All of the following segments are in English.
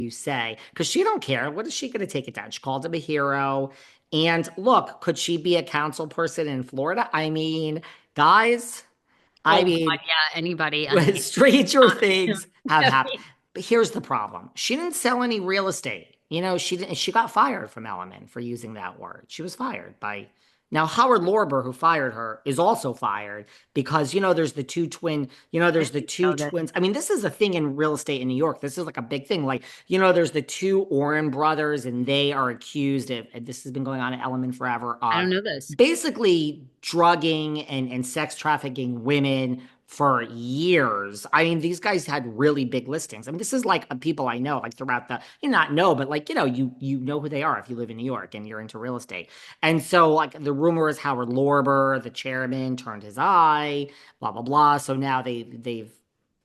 you say, because she don't care. What is she going to take it down? She called him a hero. And look, could she be a council person in Florida? I mean, guys, I Oh God, mean, yeah, anybody. I mean, stranger I things have happened. mean, But here's the problem. She didn't sell any real estate. She didn't, she got fired from Element for using that word. She was fired by now Howard Lorber, who fired her, is also fired because there's the two twin, I there's the didn't two know that. twins. I mean, this is a thing in real estate in New York. This is like a big thing. Like, there's the two Oren brothers, and they are accused of, and this has been going on at Element forever, I of don't know this. basically drugging and sex trafficking women for years. I mean, these guys had really big listings. I mean, this is like people I know, like throughout you not know, but like, you know who they are if you live in New York and you're into real estate. And so like the rumor is Howard Lorber, the chairman, turned his eye, blah, blah, blah. So now they've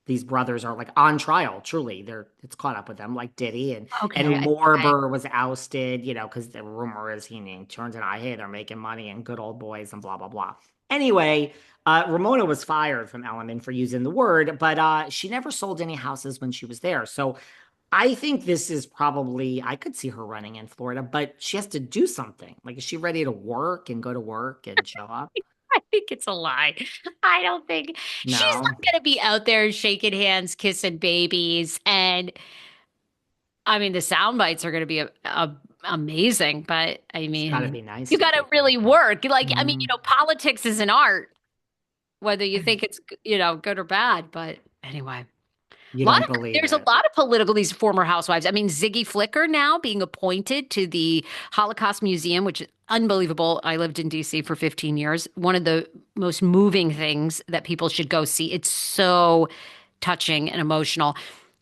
these brothers are like on trial, truly. It's caught up with them, like Diddy, and Okay, I Lorber was ousted, because the rumor is he turns an eye, hey, they're making money and good old boys and blah blah blah. Anyway, Ramona was fired from Element for using the word, but she never sold any houses when she was there. So I think this is probably, I could see her running in Florida, but she has to do something. Like, is she ready to work and go to work and show up? I think it's a lie. I don't think she's No, not going to be out there shaking hands, kissing babies, and I mean the sound bites are going to be amazing. But I it's got to mean, be nice you to got to be there. really work. Like, I mean, Mhm. politics is an art, whether you think it's good or bad. But anyway. You don't believe There's a it. lot of political, these former housewives. I mean, Ziggy Flicker now being appointed to the Holocaust Museum, which is unbelievable. I lived in DC for 15 years. One of the most moving things that people should go see. It's so touching and emotional.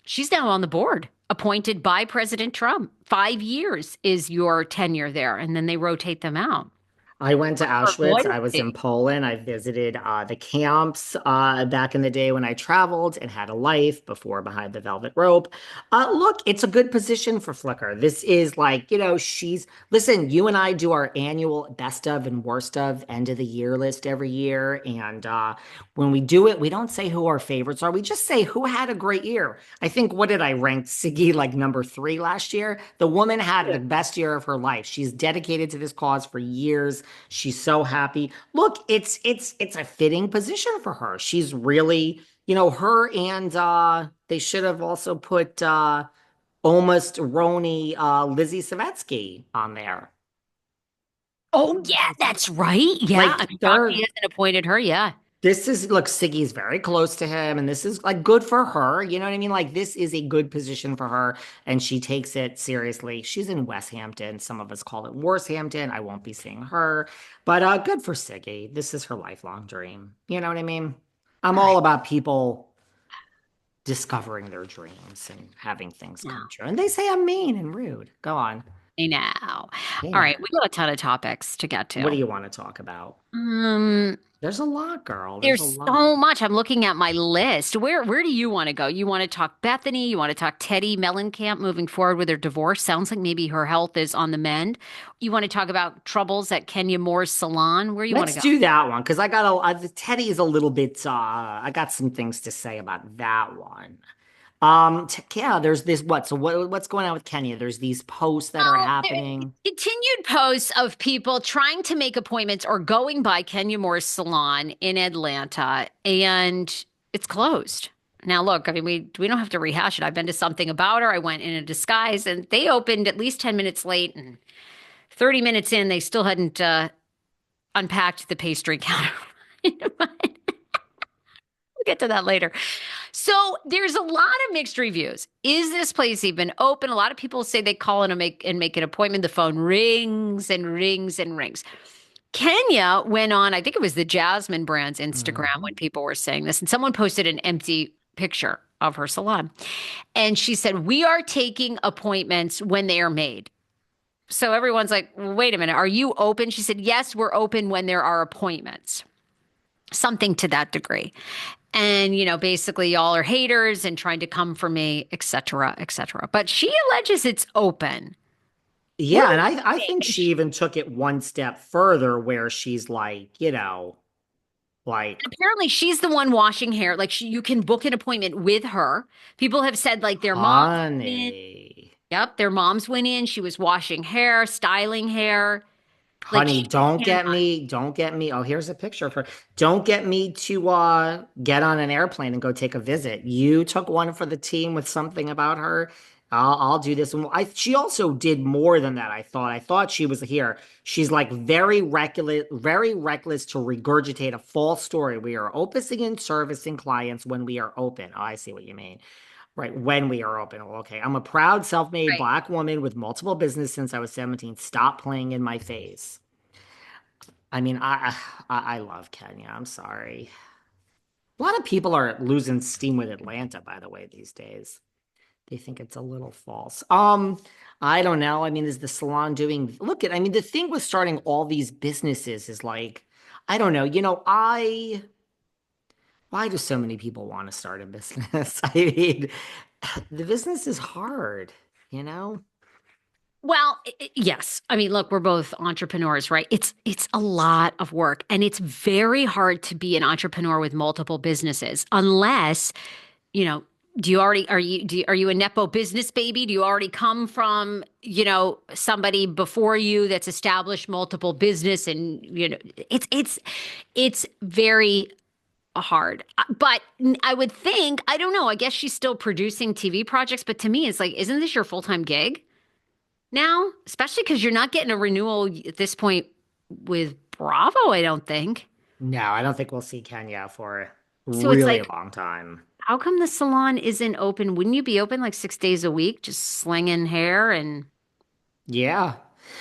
She's now on the board, appointed by President Trump. 5 years is your tenure there, and then they rotate them out. I went to For Auschwitz. I was in loyalty. Poland. I visited the camps back in the day when I traveled and had a life before behind the velvet rope. Look, it's a good position for Flickr. This is like, listen, you and I do our annual best of and worst of end of the year list every year. And when we do it, we don't say who our favorites are. We just say who had a great year. I think, what did I rank Siggy like number 3 last year? The woman had the best year of her life. She's dedicated to this cause for years. She's so happy. Look, it's a fitting position for her. She's really, her and they should have also put almost RHONY Lizzie Savetsky on there. Oh, yeah, that's right. Yeah. Like I'm shocked he they're hasn't appointed her. Yeah. this is look, Siggy's very close to him, and this is like good for her. You know what I mean? Like this is a good position for her, and she takes it seriously. She's in West Hampton. Some of us call it Worsthampton. I won't be seeing her, but good for Siggy. This is her lifelong dream. You know what I mean? I'm All all right. about people discovering their dreams and having things No, come true. And they say I'm mean and rude. Go on. I know. All Yeah. right. We got a ton of topics to get What do to. you want to talk about? Um, There's a lot, girl. There's a there's lot. so much. I'm looking at my list. Where do you want to go? You want to talk Bethany? You want to talk Teddy Mellencamp moving forward with her divorce? Sounds like maybe her health is on the mend. You want to talk about troubles at Kenya Moore's salon? Where you want to Let's go? do that one because I got Teddy is a little bit. I got some things to say about that one. Yeah, there's this what? So what's going on with Kenya? There's these posts that are Oh, there happening. continued posts of people trying to make appointments or going by Kenya Moore's salon in Atlanta, and it's closed. Now, look, I mean, we don't have to rehash it. I've been to something about her. I went in a disguise, and they opened at least 10 minutes late, and 30 minutes in, they still hadn't unpacked the pastry counter. We'll get to that later. So there's a lot of mixed reviews. Is this place even open? A lot of people say they call in and make an appointment. The phone rings and rings and rings. Kenya went on, I think it was the Jasmine brand's Instagram Mhm. when people were saying this, and someone posted an empty picture of her salon. And she said, "We are taking appointments when they are made." So everyone's like, well, "Wait a minute, are you open?" She said, "Yes, we're open when there are appointments." Something to that degree. And, basically y'all are haters and trying to come for me, et cetera, et cetera. But she alleges it's open. What Yeah, do and you I think? think she even took it one step further, where she's like, like, Apparently she's the one washing hair. Like you can book an appointment with her. People have said like their mom. honey. Yep, their moms went in. She was washing hair, styling hair. Like Honey, she cannot. don't get me. Oh, here's a picture of her. Don't get me to get on an airplane and go take a visit. You took one for the team with something about her. I'll do this. And she also did more than that, I thought. I thought she was here. She's like very reckless to regurgitate a false story. We are opening and servicing clients when we are open. Oh, I see what you mean. Right, when we are open. Well, okay. I'm a proud self-made Right. black woman with multiple business since I was 17. Stop playing in my face. I mean, I love Kenya. I'm sorry. A lot of people are losing steam with Atlanta, by the way, these days. They think it's a little false. I don't know. I mean, is the salon doing, look at, I mean, the thing with starting all these businesses is like, I don't know, why do so many people want to start a business? I mean, the business is hard, you know? Well, yes. I mean, look, we're both entrepreneurs, right? It's a lot of work, and it's very hard to be an entrepreneur with multiple businesses unless, you know, do you already are you a nepo business baby? Do you already come from, somebody before you that's established multiple business, and it's very hard. But I would think, I don't know, I guess she's still producing TV projects, but to me it's like, isn't this your full-time gig now? Especially because you're not getting a renewal at this point with Bravo, I don't think. No, I don't think we'll see Kenya for a So it's really like, long time. how come the salon isn't open? Wouldn't you be open like 6 days a week, just slinging hair and Yeah.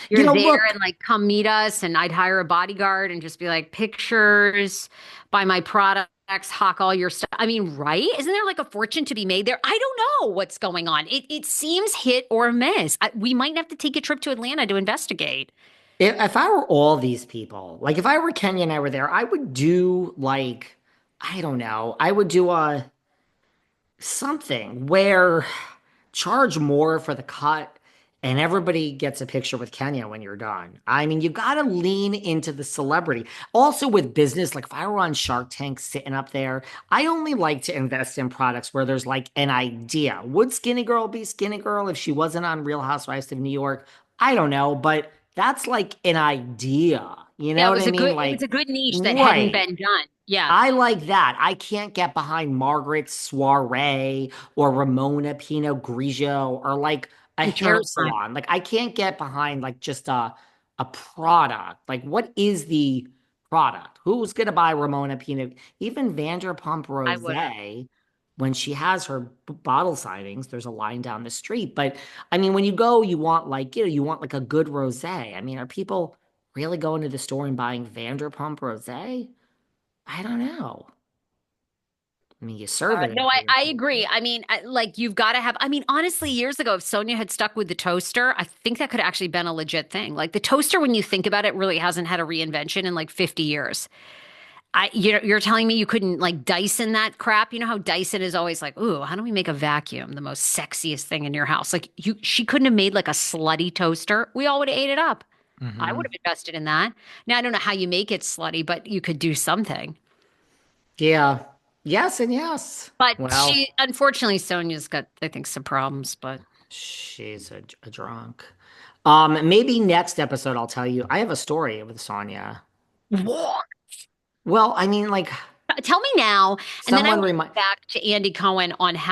you're there Look, and like come meet us and I'd hire a bodyguard and just be like pictures, buy my products, hawk all your stuff. I mean, right? Isn't there like a fortune to be made there? I don't know what's going on. It seems hit or miss. We might have to take a trip to Atlanta to investigate. if I were all these people, like if I were Kenya and I were there, I would do like, I don't know, I would do a something where charge more for the cut and everybody gets a picture with Kenya when you're done. I mean, you got to lean into the celebrity. Also with business, like if I were on Shark Tank sitting up there, I only like to invest in products where there's like an idea. Would Skinny Girl be Skinny Girl if she wasn't on Real Housewives of New York? I don't know, but that's like an idea. You Yeah, know what I mean? it was Like, a good niche that hadn't right. been done. Yeah, I like that. I can't get behind Margaret's Soiree or Ramona Pinot Grigio or like a hair internal time. salon. Like I can't get behind like just a product. Like what is the product? Who's gonna buy Ramona Pinot? Even Vanderpump I wouldn't. Rosé, when she has her bottle signings, there's a line down the street. But I mean, when you go, you want like you want like a good rosé. I mean, are people really going to the store and buying Vanderpump Rosé? I don't know. I mean, you serve it No, in good I places. agree. I mean, like you've got to have. I mean, honestly, years ago, if Sonia had stuck with the toaster, I think that could have actually been a legit thing. Like the toaster, when you think about it, really hasn't had a reinvention in like 50 years. You're telling me you couldn't like Dyson that crap? You know how Dyson is always like, ooh, how do we make a vacuum the most sexiest thing in your house? Like she couldn't have made like a slutty toaster. We all would have ate it up. I would Hmm. have invested in that. Now I don't know how you make it slutty, but you could do something. Yeah. Yes and yes. But Well, unfortunately, Sonia's got, I think, some problems. But she's a drunk. Maybe next episode I'll tell you. I have a story with Sonya. what? Well, I mean, like Tell me now, and then I someone want to remind. go back to Andy Cohen on how